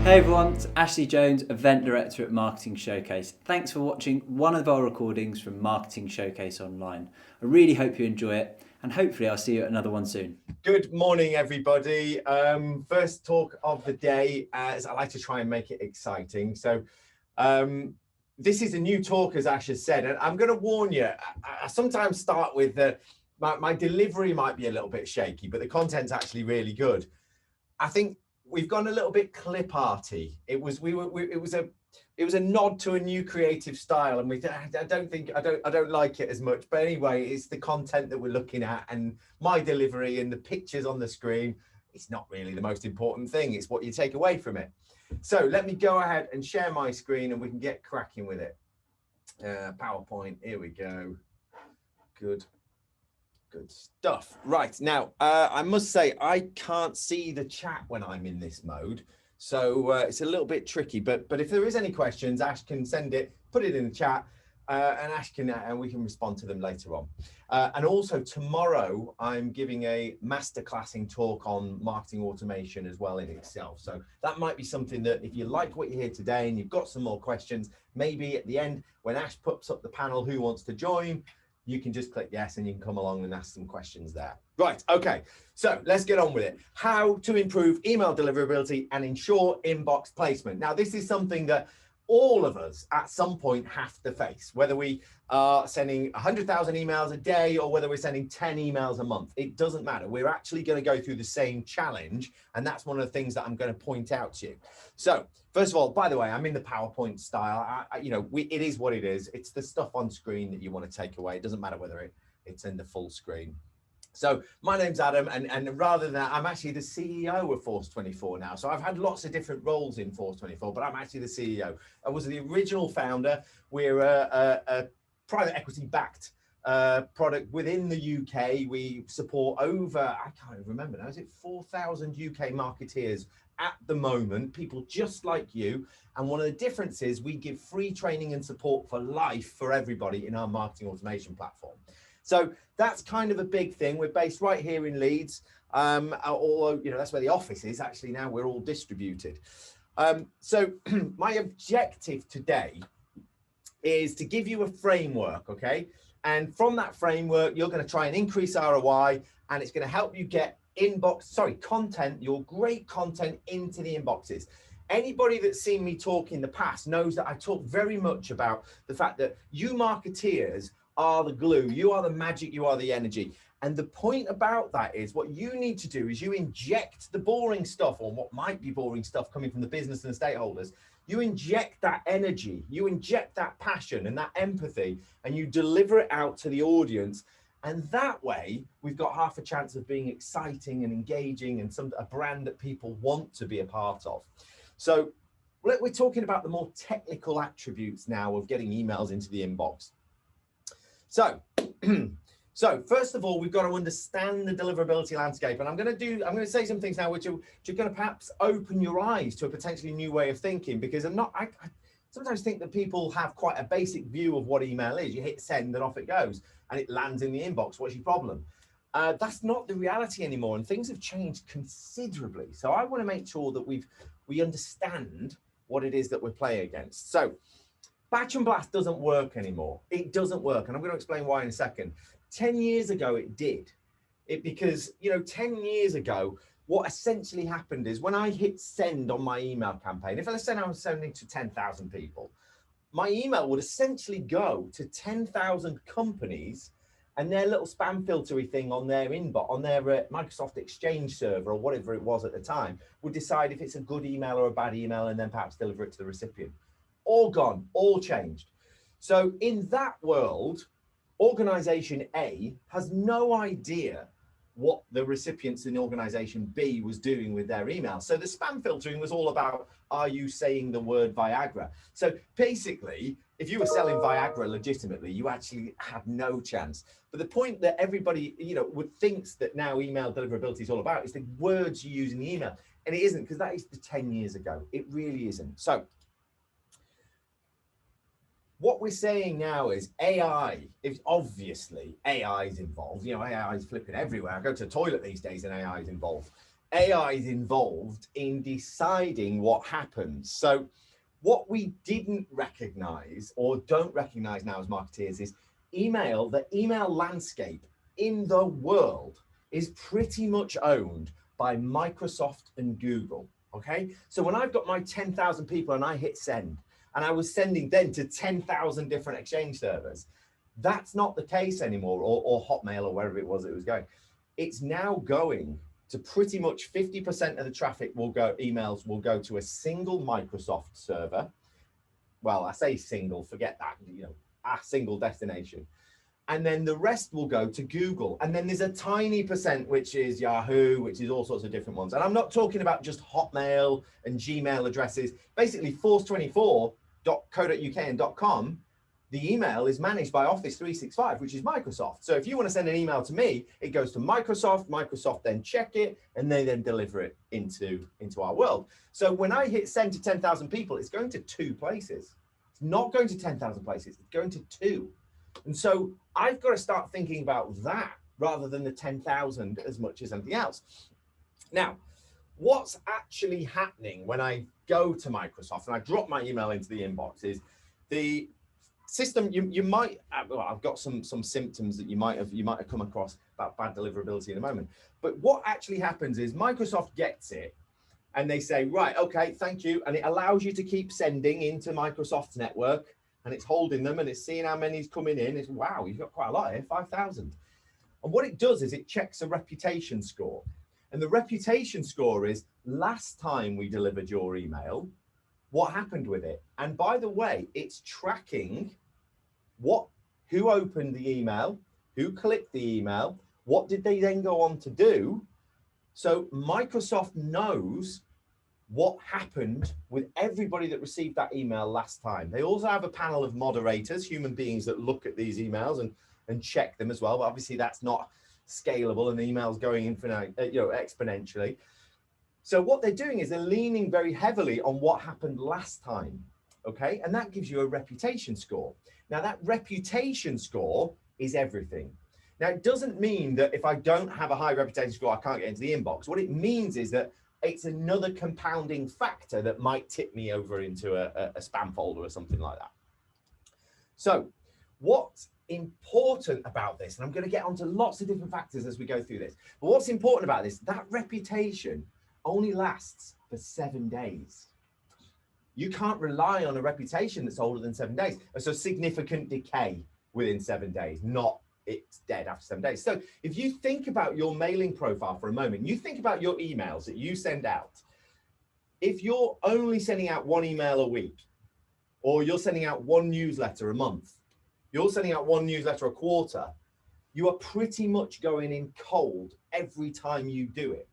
Hey everyone, it's Ashley Jones, Event Director at Marketing Showcase. Thanks for watching one of our recordings from Marketing Showcase Online. I really hope you enjoy it, and hopefully I'll see you at another one soon. Good morning, everybody. First talk of the day, as I like to try and make it exciting. So this is a new talk, as Ash has said, and I'm going to warn you, I sometimes start with my delivery might be a little bit shaky, but the content's actually really good. I think we've gone a little bit clip arty. It was a nod to a new creative style, and I don't like it as much. But anyway, it's the content that we're looking at, and my delivery and the pictures on the screen. It's not really the most important thing. It's what you take away from it. So let me go ahead and share my screen, and we can get cracking with it. PowerPoint. Here we go. Good stuff. Right, now I must say I can't see the chat when I'm in this mode, so it's a little bit tricky, but if there is any questions, Ash can send it, put it in the chat, and Ash can and we can respond to them later on. And also tomorrow I'm giving a masterclassing talk on marketing automation as well in itself, so that might be something that if you like what you hear today and you've got some more questions, maybe at the end when Ash puts up the panel who wants to join, you can just click yes and you can come along and ask some questions there. Right, okay, so let's get on with it. How to improve email deliverability and ensure inbox placement. Now, this is something that all of us at some point have to face, whether we are sending 100,000 emails a day or whether we're sending 10 emails a month. It doesn't matter. We're actually going to go through the same challenge, and that's one of the things that I'm going to point out to you. So, first of all, by the way, I'm in the PowerPoint style. It is what it is. It's the stuff on screen that you want to take away. It doesn't matter whether it's in the full screen. So my name's Adam, and rather than that, I'm actually the CEO of Force 24 now. So I've had lots of different roles in Force 24, but I'm actually the CEO. I was the original founder. We're a private equity backed product within the UK. We support over, I can't even remember now, is it 4,000 UK marketeers at the moment, people just like you. And one of the differences, we give free training and support for life for everybody in our marketing automation platform. So that's kind of a big thing. We're based right here in Leeds, although that's where the office is. Actually, now we're all distributed. So my objective today is to give you a framework, okay? And from that framework, you're going to try and increase ROI, and it's going to help you get content, your great content into the inboxes. Anybody that's seen me talk in the past knows that I talk very much about the fact that you marketeers are the glue, you are the magic, you are the energy. And the point about that is what you need to do is you inject the boring stuff, or what might be boring stuff coming from the business and the stakeholders. You inject that energy, you inject that passion and that empathy, and you deliver it out to the audience. And that way, we've got half a chance of being exciting and engaging and a brand that people want to be a part of. So we're talking about the more technical attributes now of getting emails into the inbox. So first of all, we've got to understand the deliverability landscape. And I'm going to say some things now which are going to perhaps open your eyes to a potentially new way of thinking, because I sometimes think that people have quite a basic view of what email is. You hit send and off it goes, and it lands in the inbox. What's your problem? That's not the reality anymore, and things have changed considerably. So I want to make sure that we understand what it is that we're playing against. So batch and blast doesn't work anymore. It doesn't work, and I'm going to explain why in a second. 10 years ago, it did. Because 10 years ago, what essentially happened is when I hit send on my email campaign, if I was sending to 10,000 people, my email would essentially go to 10,000 companies, and their little spam filtery thing on their inbox, on their Microsoft Exchange server or whatever it was at the time, would decide if it's a good email or a bad email, and then perhaps deliver it to the recipient. All gone, all changed. So in that world, organization A has no idea what the recipients in organization B was doing with their email. So the spam filtering was all about, are you saying the word Viagra? So basically, if you were selling Viagra legitimately, you actually had no chance. But the point that everybody, thinks that now email deliverability is all about is the words you use in the email. And it isn't, because that is the 10 years ago. It really isn't. So what we're saying now is AI, if obviously AI is involved, AI is flipping everywhere. I go to the toilet these days and AI is involved. AI is involved in deciding what happens. So what we didn't recognize or don't recognize now as marketeers is the email landscape in the world is pretty much owned by Microsoft and Google. Okay. So when I've got my 10,000 people and I hit send, and I was sending then to 10,000 different Exchange servers, that's not the case anymore, or Hotmail or wherever it was going. It's now going to pretty much 50% of the traffic emails will go to a single Microsoft server. Well, I say single, forget that, a single destination. And then the rest will go to Google. And then there's a tiny percent, which is Yahoo, which is all sorts of different ones. And I'm not talking about just Hotmail and Gmail addresses. Basically, force24.co.uk and .com, the email is managed by Office 365, which is Microsoft. So if you want to send an email to me, it goes to Microsoft. Microsoft then check it, and they then deliver it into our world. So when I hit send to 10,000 people, it's going to 2 places. It's not going to 10,000 places. It's going to 2. And so I've got to start thinking about that rather than the 10,000 as much as anything else. Now, what's actually happening when I go to Microsoft and I drop my email into the inbox is the system, you might, well, I've got some symptoms that you might have come across about bad deliverability in a moment. But what actually happens is Microsoft gets it and they say, right, okay, thank you. And it allows you to keep sending into Microsoft's network, and it's holding them and it's seeing how many's coming in. It's, wow, you've got quite a lot here, 5,000. And what it does is it checks a reputation score. And the reputation score is last time we delivered your email, what happened with it? And by the way, it's tracking who opened the email, who clicked the email, what did they then go on to do? So Microsoft knows what happened with everybody that received that email last time. They also have a panel of moderators, human beings that look at these emails and check them as well. But obviously that's not scalable, and the emails going infinite, exponentially. So what they're doing is they're leaning very heavily on what happened last time. Okay, and that gives you a reputation score. Now that reputation score is everything. Now it doesn't mean that if I don't have a high reputation score, I can't get into the inbox. What it means is that it's another compounding factor that might tip me over into a spam folder or something like that. So what's important about this, and I'm going to get onto lots of different factors as we go through this, but what's important about this, that reputation only lasts for 7 days. You can't rely on a reputation that's older than 7 days. So significant decay within 7 days, not it's dead after 7 days. So if you think about your mailing profile for a moment, you think about your emails that you send out. If you're only sending out 1 email a week, or you're sending out 1 newsletter a month, you're sending out 1 newsletter a quarter, you are pretty much going in cold every time you do it.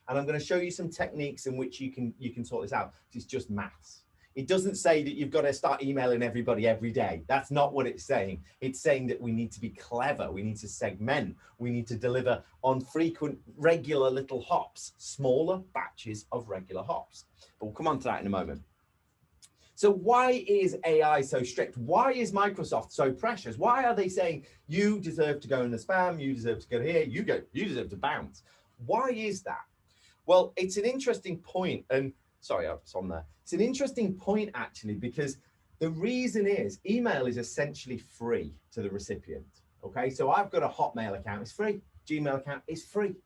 And I'm going to show you some techniques in which you can sort this out. It's just maths. It doesn't say that you've got to start emailing everybody every day. That's not what it's saying. It's saying that we need to be clever. We need to segment. We need to deliver on frequent, regular little hops, smaller batches of regular hops. But we'll come on to that in a moment. So why is AI so strict? Why is Microsoft so precious? Why are they saying you deserve to go in the spam, you deserve to go here, you deserve to bounce? Why is that? Well, it's an interesting point, and sorry, it's on there. It's an interesting point actually, because the reason is email is essentially free to the recipient. Okay, so I've got a Hotmail account, it's free. Gmail account is free.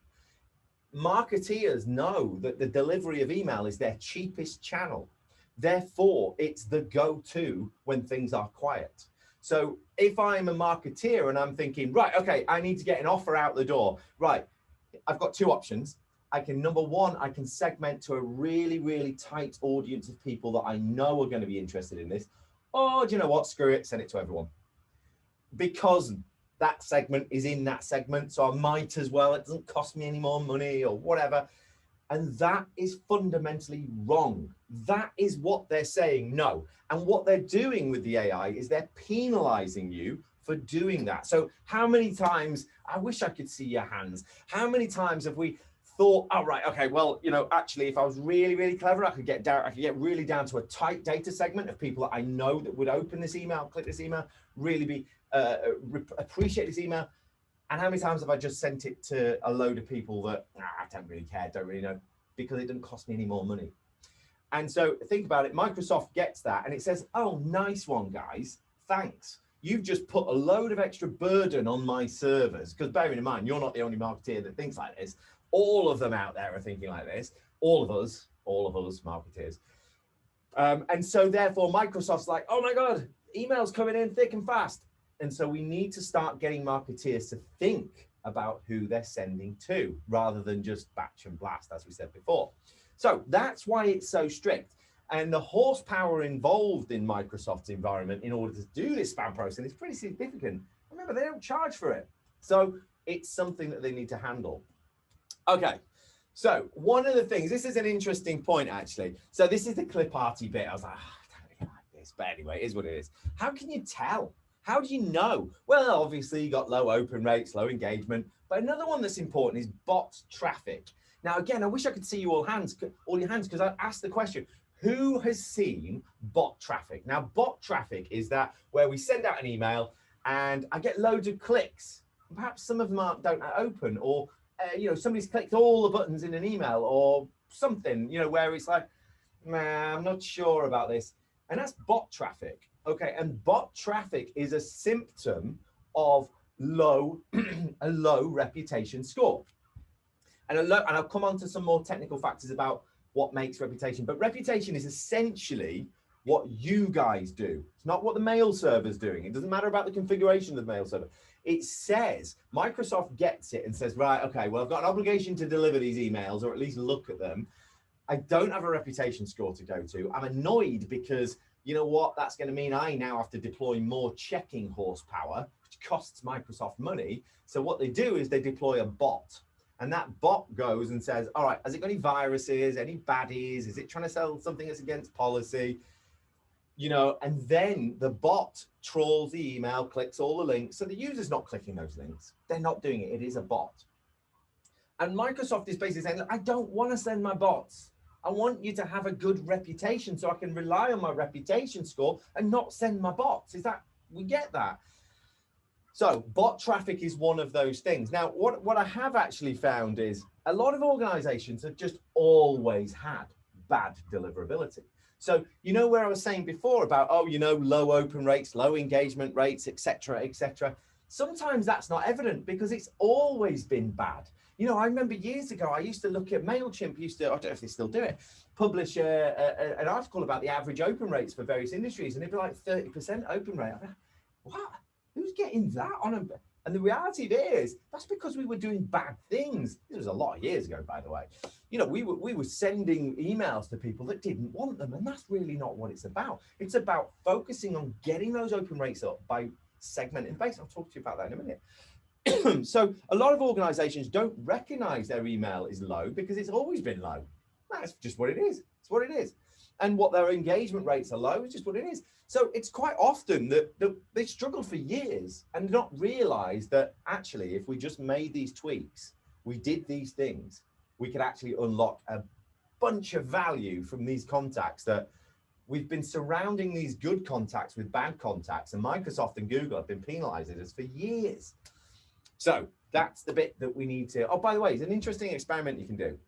Marketeers know that the delivery of email is their cheapest channel. Therefore, it's the go-to when things are quiet. So if I'm a marketeer and I'm thinking, right, okay, I need to get an offer out the door. Right, I've got 2 options. Number one, I can segment to a really, really tight audience of people that I know are going to be interested in this. Or do you know what? Screw it, send it to everyone. Because that segment is in that segment, so I might as well, it doesn't cost me any more money or whatever. And that is fundamentally wrong. That is what they're saying no. And what they're doing with the AI is they're penalizing you for doing that. So how many times, I wish I could see your hands, how many times have we thought, oh, right, okay, well, actually, if I was really, really clever, I could get really down to a tight data segment of people that I know that would open this email, click this email, really be appreciate this email. And how many times have I just sent it to a load of people that I don't really care, don't really know, because it doesn't cost me any more money. And so think about it, Microsoft gets that and it says, oh, nice one, guys, thanks. You've just put a load of extra burden on my servers, because bearing in mind, you're not the only marketeer that thinks like this. All of them out there are thinking like this. All of us marketeers. And so therefore Microsoft's like, oh my God, emails coming in thick and fast. And so we need to start getting marketeers to think about who they're sending to rather than just batch and blast, as we said before. So that's why it's so strict. And the horsepower involved in Microsoft's environment in order to do this spam processing is pretty significant. Remember, they don't charge for it. So it's something that they need to handle. Okay. So one of the things, this is an interesting point, actually. So this is the clip arty bit. I was like, oh, I don't really like this, but anyway, it is what it is. How can you tell? How do you know? Well, obviously you got low open rates, low engagement, but another one that's important is bot traffic. Now, again, I wish I could see you all your hands, because I asked the question, who has seen bot traffic? Now, bot traffic is that where we send out an email and I get loads of clicks. Perhaps some of them don't open, or somebody's clicked all the buttons in an email or something, where it's like, man, I'm not sure about this. And that's bot traffic. Okay, and bot traffic is a symptom of a low reputation score. And I'll come on to some more technical factors about what makes reputation, but reputation is essentially what you guys do. It's not what the mail server's doing. It doesn't matter about the configuration of the mail server. It says, Microsoft gets it and says, right, okay, well, I've got an obligation to deliver these emails or at least look at them. I don't have a reputation score to go to. I'm annoyed because you know what? That's going to mean I now have to deploy more checking horsepower, which costs Microsoft money. So what they do is they deploy a bot. And that bot goes and says, all right, has it got any viruses, any baddies? Is it trying to sell something that's against policy? And then the bot trawls the email, clicks all the links. So the user's not clicking those links. They're not doing it. It is a bot. And Microsoft is basically saying, look, I don't want to send my bots. I want you to have a good reputation so I can rely on my reputation score and not send my bots. We get that? So bot traffic is one of those things. Now, what I have actually found is a lot of organizations have just always had bad deliverability. So, where I was saying before about, low open rates, low engagement rates, et cetera, et cetera. Sometimes that's not evident because it's always been bad. I remember years ago, I used to look at MailChimp, I don't know if they still do it, publish an article about the average open rates for various industries, and it'd be like 30% open rate. What? Who's getting that on them? And the reality of it is, that's because we were doing bad things. This was a lot of years ago, by the way. We were sending emails to people that didn't want them, and that's really not what it's about. It's about focusing on getting those open rates up by segmenting base. I'll talk to you about that in a minute. So a lot of organizations don't recognize their email is low because it's always been low. That's just what it is. It's what it is. And what their engagement rates are low is just what it is. So it's quite often that they struggled for years and not realize that actually, if we just made these tweaks, we did these things, we could actually unlock a bunch of value from these contacts that we've been surrounding these good contacts with bad contacts, and Microsoft and Google have been penalizing us for years. So that's the bit that we need to, oh, by the way, it's an interesting experiment you can do.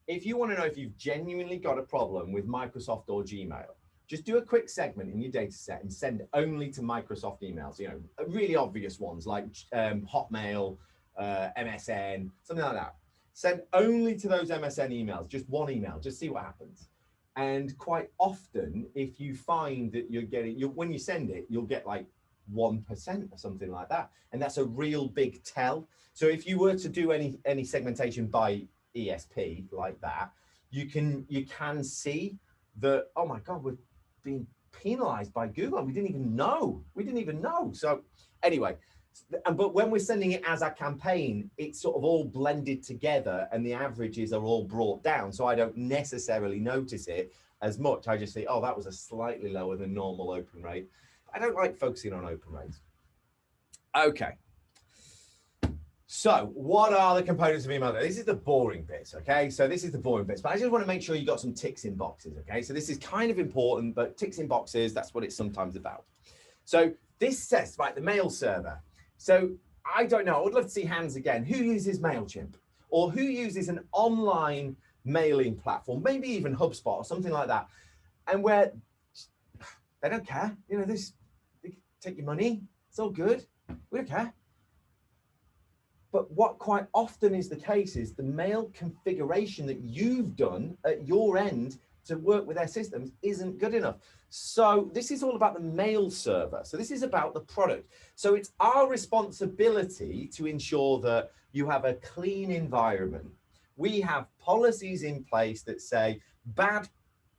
If you want to know if you've genuinely got a problem with Microsoft or Gmail, just do a quick segment in your data set and send only to Microsoft emails, really obvious ones like Hotmail, MSN, something like that. Send only to those MSN emails, just one email, just see what happens. And quite often, if you find that you're getting, when you send it, you'll get like 1% or something like that. And that's a real big tell. So if you were to do any segmentation by ESP like that, you can see that, oh my God, we're being penalized by Google. We didn't even know. So anyway, but when we're sending it as a campaign, it's sort of all blended together and the averages are all brought down. So I don't necessarily notice it as much. I just say, oh, that was a slightly lower than normal open rate. I don't like focusing on open rates. Okay. So what are the components of email? This is the boring bits, okay? So this is the boring bits, but I just want to make sure you got some ticks in boxes, okay? So this is kind of important, but ticks in boxes, that's what it's sometimes about. So this says, right, the mail server. So I don't know. I would love to see hands again. Who uses MailChimp? Or who uses an online mailing platform, maybe even HubSpot or something like that, and where they don't care. You know, they take your money. It's all good. We don't care. But what quite often is the case is the mail configuration that you've done at your end to work with their systems isn't good enough. So this is all about the mail server. So this is about the product. So it's our responsibility to ensure that you have a clean environment. We have policies in place that say bad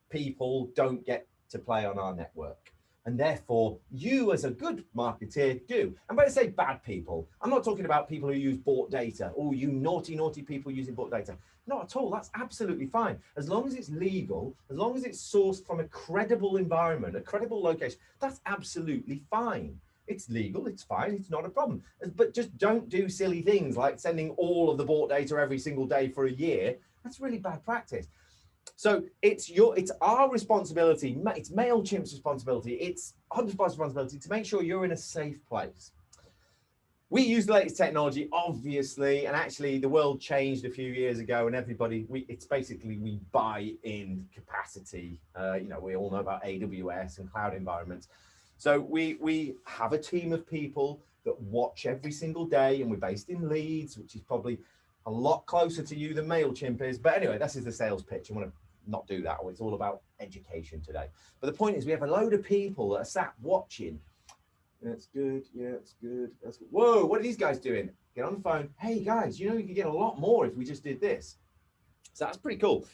people don't get to play on our network. And therefore, you as a good marketeer do. And when I say bad people, I'm not talking about people who use bought data. Oh, you naughty, naughty people using bought data. Not at all. That's absolutely fine. As long as it's legal, as long as it's sourced from a credible environment, a credible location, that's absolutely fine. It's legal, it's fine, it's not a problem. But just don't do silly things like sending all of the bought data every single day for a year. That's really bad practice. So it's our responsibility, it's MailChimp's responsibility, it's HubSpot's responsibility to make sure you're in a safe place. We use the latest technology, obviously, and actually the world changed a few years ago and everybody, it's basically we buy in capacity. You know, we all know about AWS and cloud environments. So we have a team of people that watch every single day, and we're based in Leeds, which is probably a lot closer to you than MailChimp is. But anyway, this is the sales pitch. I want to not do that. It's all about education today. But the point is we have a load of people that are sat watching. That's good. Yeah, that's good. That's good. Whoa, what are these guys doing? Get on the phone. Hey guys, you know, you could get a lot more if we just did this. So that's pretty cool.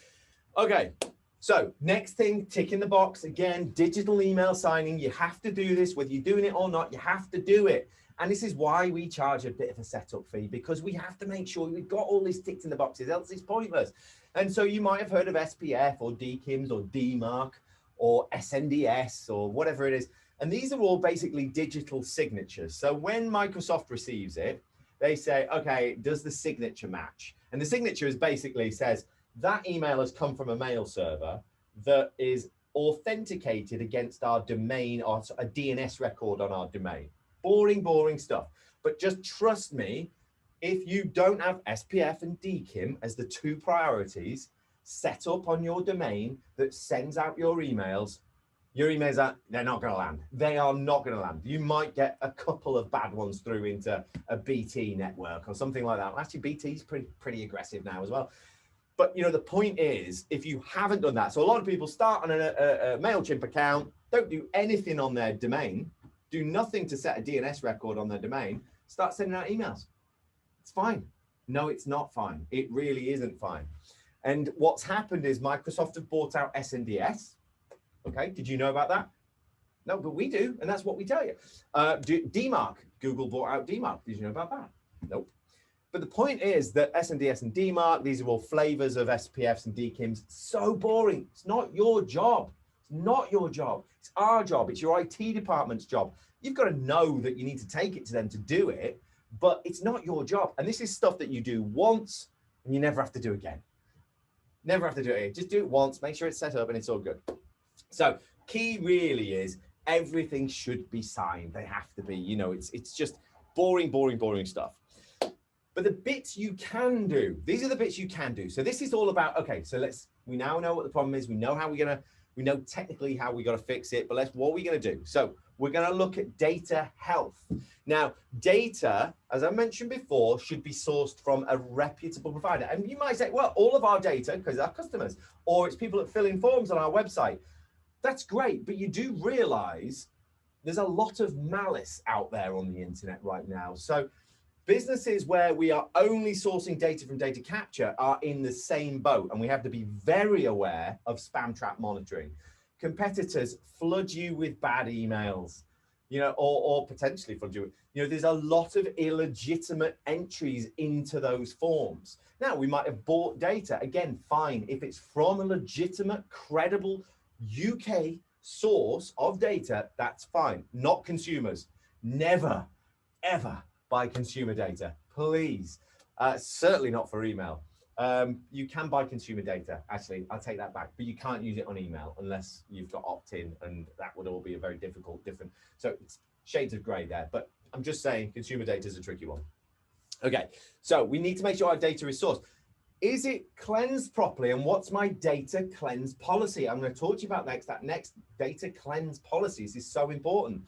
Okay. So next thing, tick in the box. Again, digital email signing. You have to do this, whether you're doing it or not, you have to do it. And this is why we charge a bit of a setup fee, because we have to make sure we've got all this ticked in the boxes, else it's pointless. And so you might have heard of SPF or DKIMS or DMARC or SNDS or whatever it is. And these are all basically digital signatures. So when Microsoft receives it, they say, okay, does the signature match? And the signature is basically says that email has come from a mail server that is authenticated against our domain or a DNS record on our domain. Boring, boring stuff. But just trust me, if you don't have SPF and DKIM as the two priorities set up on your domain that sends out your emails are, they're not going to land. They are not going to land. You might get a couple of bad ones through into a BT network or something like that. Actually, BT is pretty aggressive now as well. But you know, the point is, if you haven't done that, so a lot of people start on a MailChimp account, don't do anything on their domain, do nothing to set a DNS record on their domain, start sending out emails. It's fine. No, it's not fine. It really isn't fine. And what's happened is Microsoft have bought out SNDS. Okay, did you know about that? No, but we do, and that's what we tell you. DMARC, Google bought out DMARC. Did you know about that? Nope. But the point is that SNDS and DMARC, these are all flavors of SPFs and DKIMs. So boring. It's not your job. It's not your job. It's our job. It's your IT department's job. You've got to know that you need to take it to them to do it, but it's not your job. And this is stuff that you do once and you never have to do again. Never have to do it again. Just do it once, make sure it's set up and it's all good. So key really is everything should be signed. They have to be, you know, it's just boring, boring, boring stuff. But the bits you can do, these are the bits you can do. So this is all about, okay, so we now know what the problem is. We know we know technically how we got to fix it, but what are we going to do? So we're going to look at data health. Now, data, as I mentioned before, should be sourced from a reputable provider. And you might say, well, all of our data, because our customers, or it's people that fill in forms on our website. That's great, but you do realize there's a lot of malice out there on the internet right now. So businesses where we are only sourcing data from data capture are in the same boat, and we have to be very aware of spam trap monitoring. Competitors flood you with bad emails, you know, or potentially flood you with, you know, there's a lot of illegitimate entries into those forms. Now, we might have bought data. Again, fine. If it's from a legitimate, credible UK source of data, that's fine. Not consumers. Never, ever buy consumer data, please. Certainly not for email. You can buy consumer data. Actually, I'll take that back, but you can't use it on email unless you've got opt-in, and that would all be a very different. So it's shades of grey there. But I'm just saying consumer data is a tricky one. Okay, so we need to make sure our data is sourced. Is it cleansed properly? And what's my data cleanse policy? I'm going to talk to you about next. That next data cleanse policies is so important.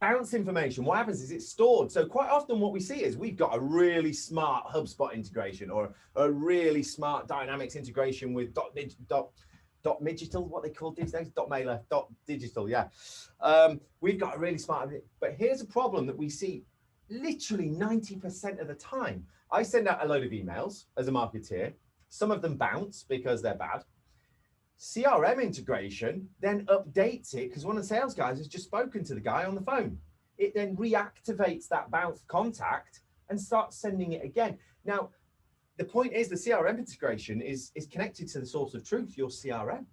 Bounce information, what happens is it's stored. So quite often what we see is we've got a really smart HubSpot integration or a really smart Dynamics integration with digital, what they call these days, mailer, digital, yeah. We've got a really smart, but here's a problem that we see literally 90% of the time. I send out a load of emails as a marketeer. Some of them bounce because they're bad. CRM integration then updates it because one of the sales guys has just spoken to the guy on the phone. It then reactivates that bounced contact and starts sending it again. Now, the point is the CRM integration is connected to the source of truth, your CRM.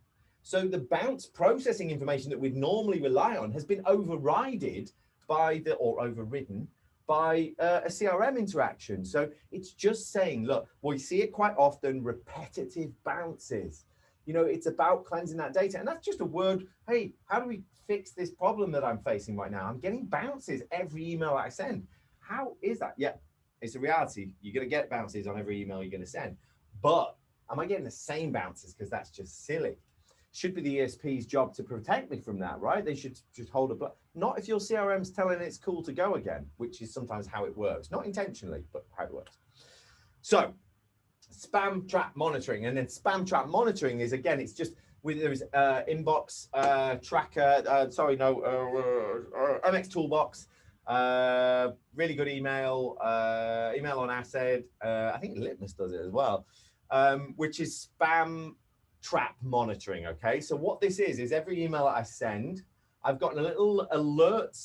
So the bounce processing information that we'd normally rely on has been overridden by overridden by a CRM interaction. So it's just saying, look, we see it quite often, repetitive bounces. You know, it's about cleansing that data. And that's just a word. Hey, how do we fix this problem that I'm facing right now? I'm getting bounces every email I send. How is that? Yeah, it's a reality. You're going to get bounces on every email you're going to send. But am I getting the same bounces? Because that's just silly. Should be the ESP's job to protect me from that, right? They should just hold a not if your CRM's telling it's cool to go again, which is sometimes how it works. Not intentionally, but how it works. So spam trap monitoring, and then spam trap monitoring is, again, it's just there's inbox tracker, MX toolbox, really good email on Acid. I think Litmus does it as well, which is spam trap monitoring. Okay, so what this is every email that I send, I've got a little alert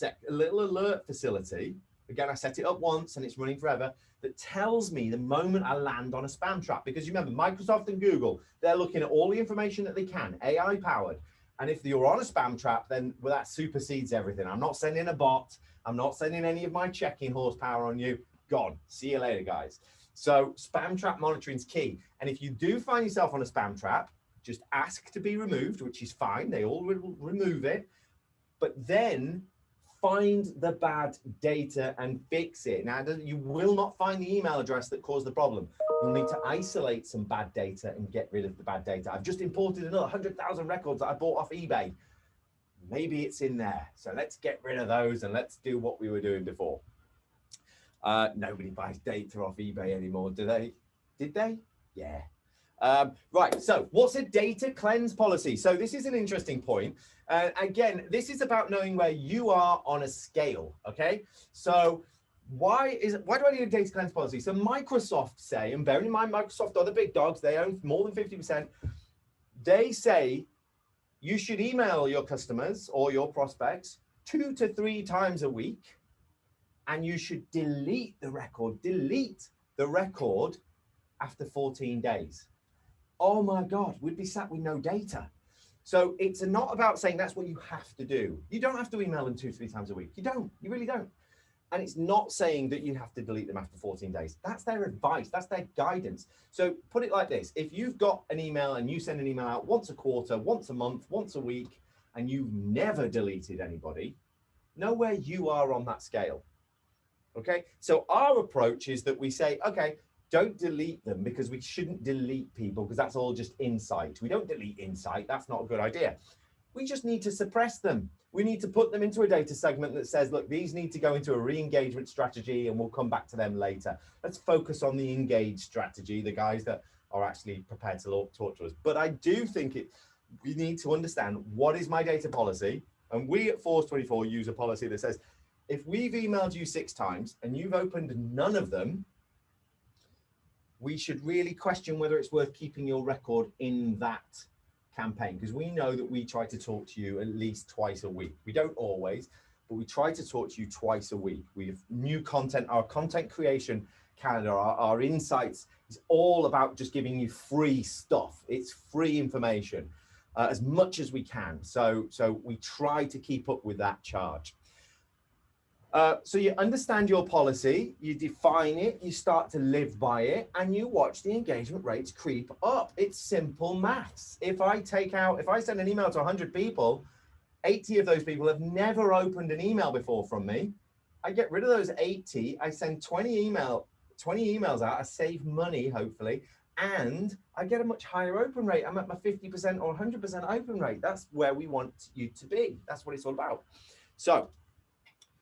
facility. Again, I set it up once and it's running forever, that tells me the moment I land on a spam trap. Because you remember, Microsoft and Google, they're looking at all the information that they can, AI powered. And if you're on a spam trap, then that supersedes everything. I'm not sending a bot. I'm not sending any of my checking horsepower on you. Gone. See you later, guys. So spam trap monitoring is key. And if you do find yourself on a spam trap, just ask to be removed, which is fine. They all will remove it. But then find the bad data and fix it. Now, you will not find the email address that caused the problem. You'll need to isolate some bad data and get rid of the bad data. I've just imported another 100,000 records that I bought off eBay. Maybe it's in there. So let's get rid of those and let's do what we were doing before. Nobody buys data off eBay anymore, do they? Did they? Yeah. Right, so what's a data cleanse policy? So this is an interesting point. Again, this is about knowing where you are on a scale, okay? So why do I need a data cleanse policy? So Microsoft say, and bearing in mind Microsoft are the big dogs, they own more than 50%, they say you should email your customers or your prospects 2 to 3 times a week, and you should delete the record after 14 days. Oh my God, we'd be sat with no data. So it's not about saying that's what you have to do. You don't have to email them 2 to 3 times a week. You don't, you really don't. And it's not saying that you have to delete them after 14 days. That's their advice, that's their guidance. So put it like this, if you've got an email and you send an email out once a quarter, once a month, once a week, and you've never deleted anybody, know where you are on that scale. Okay, so our approach is that we say, okay, don't delete them, because we shouldn't delete people because that's all just insight. We don't delete insight. That's not a good idea. We just need to suppress them. We need to put them into a data segment that says, look, these need to go into a re-engagement strategy and we'll come back to them later. Let's focus on the engage strategy, the guys that are actually prepared to talk to us. But I do think we need to understand, what is my data policy? And we at Force24 use a policy that says, if we've emailed you 6 times and you've opened none of them, we should really question whether it's worth keeping your record in that campaign, because we know that we try to talk to you at least twice a week. We don't always, but we try to talk to you twice a week. We have new content, our content creation calendar, our insights is all about just giving you free stuff. It's free information as much as we can. So we try to keep up with that charge. So you understand your policy, you define it, you start to live by it, and you watch the engagement rates creep up. It's simple maths. If I send an email to 100 people, 80 of those people have never opened an email before from me, I get rid of those 80. I send 20 emails out. I save money, hopefully, and I get a much higher open rate. I'm at my 50% or 100% open rate. That's where we want you to be. That's what it's all about. So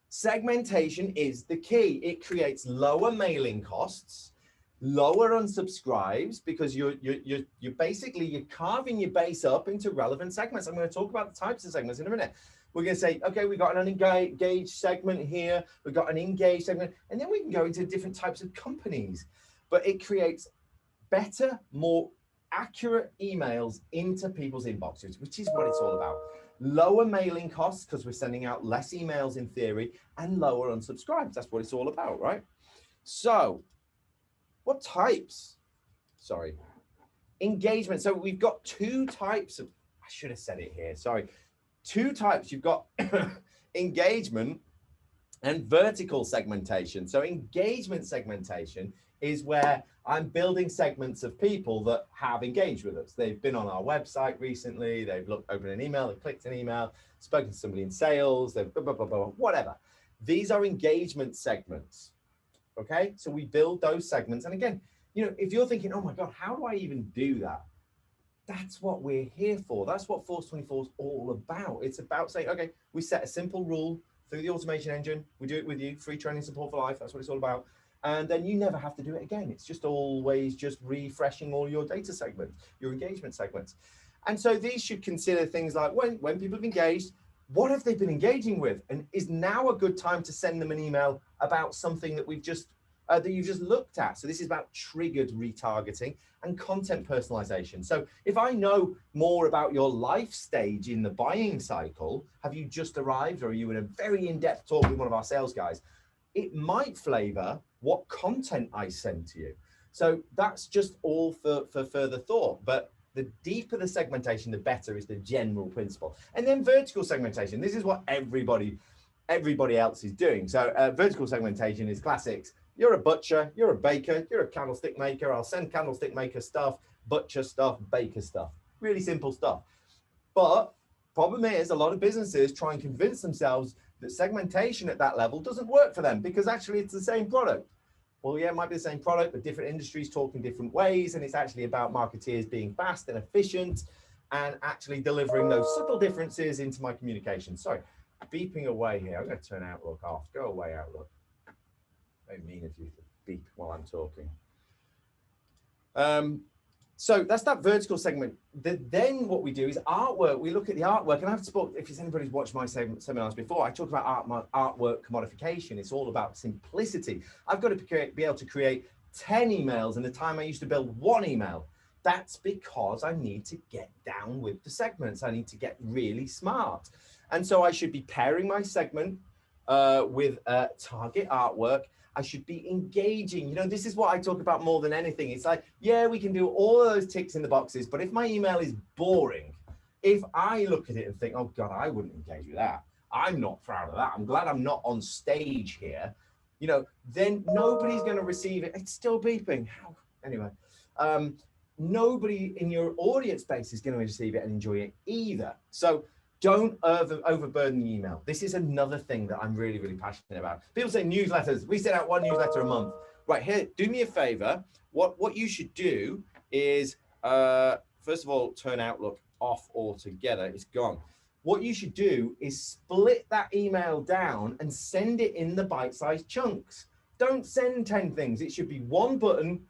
segmentation is the key. It creates lower mailing costs, lower unsubscribes, because you're carving your base up into relevant segments. I'm going to talk about the types of segments in a minute. We're going to say, okay, we've got an unengaged segment here, we've got an engaged segment, and then we can go into different types of companies. But it creates better, more accurate emails into people's inboxes, which is what it's all about. Lower mailing costs, because we're sending out less emails in theory, and lower unsubscribes. That's what it's all about, right? So what types? Sorry. Engagement. So we've got two types of, I should have said it here, sorry. Two types. You've got engagement and vertical segmentation. So engagement segmentation is where I'm building segments of people that have engaged with us. They've been on our website recently, they've opened an email, they've clicked an email, spoken to somebody in sales, they've blah, blah, blah, blah, whatever. These are engagement segments, okay? So we build those segments. And again, you know, if you're thinking, oh my God, how do I even do that? That's what we're here for. That's what Force 24 is all about. It's about saying, okay, we set a simple rule through the automation engine. We do it with you, free training support for life. That's what it's all about. And then you never have to do it again. It's just always just refreshing all your data segments, your engagement segments. And so these should consider things like when people have engaged, what have they been engaging with? And is now a good time to send them an email about something that we've just that you've just looked at? So this is about triggered retargeting and content personalization. So if I know more about your life stage in the buying cycle, have you just arrived or are you in a very in-depth talk with one of our sales guys? It might flavor what content I send to you. So that's just all for further thought. But the deeper the segmentation, the better is the general principle. And then vertical segmentation. This is what everybody else is doing. So vertical segmentation is classics. You're a butcher, you're a baker, you're a candlestick maker. I'll send candlestick maker stuff, butcher stuff, baker stuff. Really simple stuff. But problem is a lot of businesses try and convince themselves that segmentation at that level doesn't work for them because actually it's the same product. Well, yeah, it might be the same product, but different industries talk in different ways. And it's actually about marketeers being fast and efficient and actually delivering those subtle differences into my communication. Sorry, beeping away here. I'm going to turn Outlook off. Go away, Outlook. I don't mean if you beep while I'm talking. So that's that vertical segment. Then what we do is artwork. We look at the artwork, and I've spoken, if anybody's watched my seminars before, I talk about artwork commodification. It's all about simplicity. I've got to be able to create 10 emails in the time I used to build one email. That's because I need to get down with the segments. I need to get really smart. And so I should be pairing my segment with target artwork. I should be engaging. You know, this is what I talk about more than anything. It's like, yeah, we can do all of those ticks in the boxes, but if my email is boring, if I look at it and think, oh God, I wouldn't engage with that, I'm not proud of that, I'm glad I'm not on stage here, you know, then nobody's going to receive it. It's still beeping. How? Anyway, nobody in your audience base is going to receive it and enjoy it either. So don't overburden the email. This is another thing that I'm really, really passionate about. People say newsletters. We send out one newsletter a month. Right, here, do me a favor. What you should do is, first of all, turn Outlook off altogether. It's gone. What you should do is split that email down and send it in the bite-sized chunks. Don't send 10 things. It should be one button,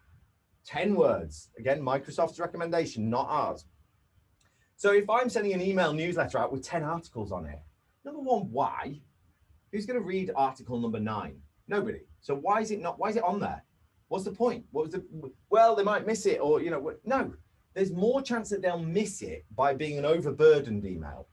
10 words. Again, Microsoft's recommendation, not ours. So if I'm sending an email newsletter out with 10 articles on it, number one, why? Who's going to read article number 9? Nobody. So why is it on there? What's the point? Well, they might miss it, or, you know, no, there's more chance that they'll miss it by being an overburdened email.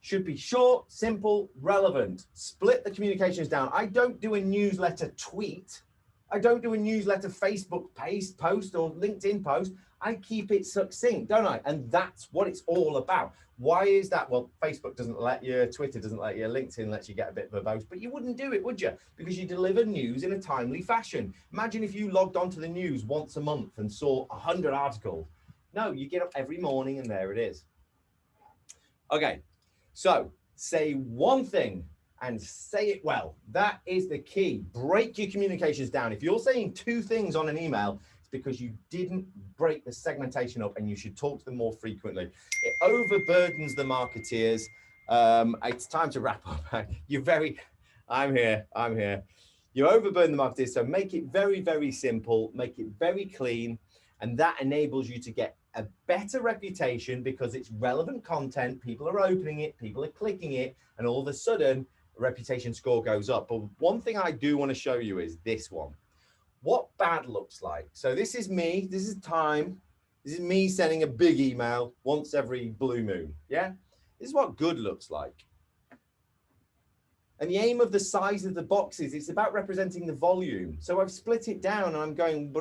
Should be short, simple, relevant. Split the communications down. I don't do a newsletter tweet. I don't do a newsletter Facebook post or LinkedIn post. I keep it succinct, don't I? And that's what it's all about. Why is that? Well, Facebook doesn't let you, Twitter doesn't let you, LinkedIn lets you get a bit verbose, but you wouldn't do it, would you? Because you deliver news in a timely fashion. Imagine if you logged onto the news once a month and saw 100 articles. No, you get up every morning and there it is. Okay, so say one thing and say it well. That is the key. Break your communications down. If you're saying 2 things on an email, it's because you didn't break the segmentation up, and you should talk to them more frequently. It overburdens the marketeers. It's time to wrap up. I'm here. You overburden the marketeers, so make it very, very simple, make it very clean, and that enables you to get a better reputation because it's relevant content. People are opening it, people are clicking it, and all of a sudden, reputation score goes up. But one thing I do want to show you is this one. What bad looks like. So this is me, this is time. This is me sending a big email once every blue moon. Yeah, this is what good looks like. And the aim of the size of the boxes, it's about representing the volume. So I've split it down and I'm going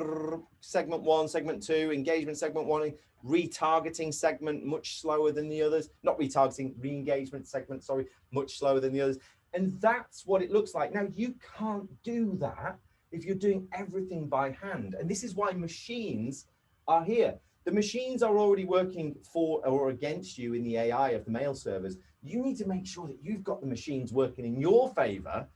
segment 1, segment 2, engagement segment 1, retargeting segment much slower than the others. Not retargeting, re-engagement segment, sorry, much slower than the others. And that's what it looks like. Now, you can't do that if you're doing everything by hand. And this is why machines are here. The machines are already working for or against you in the AI of the mail servers. You need to make sure that you've got the machines working in your favor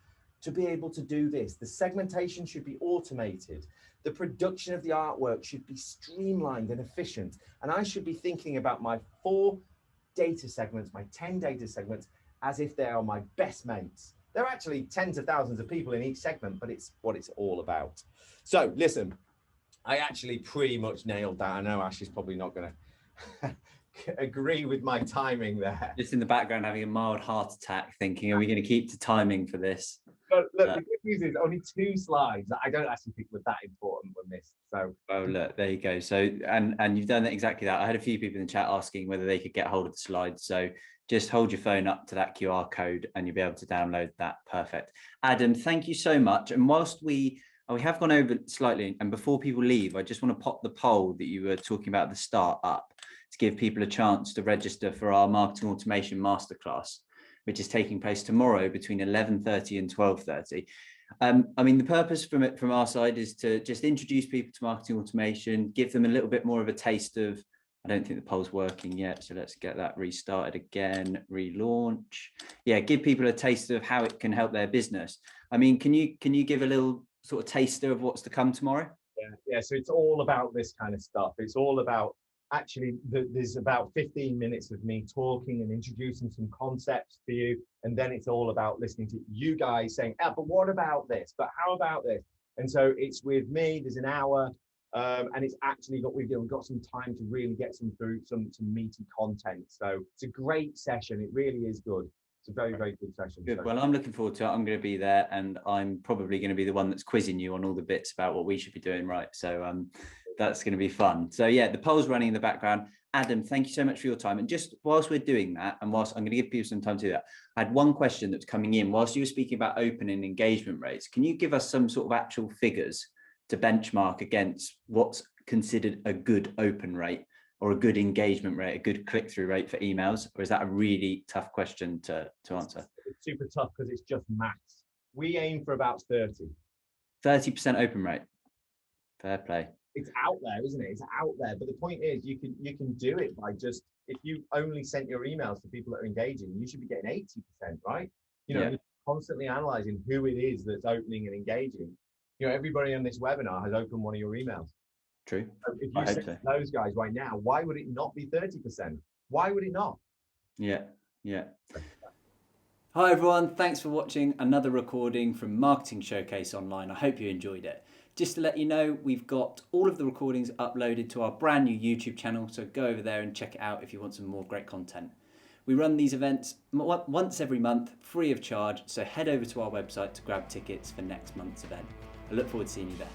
to be able to do this. The segmentation should be automated. The production of the artwork should be streamlined and efficient. And I should be thinking about my 4 data segments, my 10 data segments, as if they are my best mates. There are actually tens of thousands of people in each segment, but it's what it's all about. So listen, I actually pretty much nailed that. I know Ash is probably not going to agree with my timing there. Just in the background having a mild heart attack thinking, are we going to keep to timing for this? But look, the good news is only 2 slides that I don't actually think were that important were missed. So oh look, there you go. So and you've done exactly that. I had a few people in the chat asking whether they could get hold of the slides. So just hold your phone up to that QR code and you'll be able to download that. Perfect. Adam, thank you so much. And whilst we have gone over slightly, and before people leave, I just want to pop the poll that you were talking about at the start up to give people a chance to register for our marketing automation masterclass, which is taking place tomorrow between 11:30 and 12:30. I mean, the purpose from our side is to just introduce people to marketing automation, give them a little bit more of a taste of, I don't think the poll's working yet, so let's get that restarted again, relaunch. Yeah, give people a taste of how it can help their business. I mean, can you give a little sort of taster of what's to come tomorrow? Yeah, so it's all about this kind of stuff. It's all about, actually, there's about 15 minutes of me talking and introducing some concepts to you. And then it's all about listening to you guys saying, but what about this? But how about this? And so it's with me, there's an hour, and it's actually we've got some time to really get some meaty content. So it's a great session. It really is good. It's a very, very good session. Good. Well, I'm looking forward to it. I'm going to be there, and I'm probably going to be the one that's quizzing you on all the bits about what we should be doing right. So that's going to be fun. So yeah, the poll's running in the background. Adam, thank you so much for your time. And just whilst we're doing that, and whilst I'm going to give people some time to do that, I had one question that's coming in. Whilst you were speaking about opening engagement rates, can you give us some sort of actual figures to benchmark against what's considered a good open rate or a good engagement rate, a good click-through rate for emails? Or is that a really tough question to answer? It's super tough because it's just maths. We aim for about 30. 30% open rate. Fair play. It's out there, isn't it? It's out there. But the point is, you can do it by just, if you only sent your emails to people that are engaging, you should be getting 80%, right? You're constantly analyzing who it is that's opening and engaging. Everybody on this webinar has opened one of your emails. True. So if you send those guys right now, why would it not be 30%? Why would it not? Yeah. Hi everyone, thanks for watching another recording from Marketing Showcase Online. I hope you enjoyed it. Just to let you know, we've got all of the recordings uploaded to our brand new YouTube channel, so go over there and check it out if you want some more great content. We run these events once every month, free of charge, so head over to our website to grab tickets for next month's event. I look forward to seeing you there.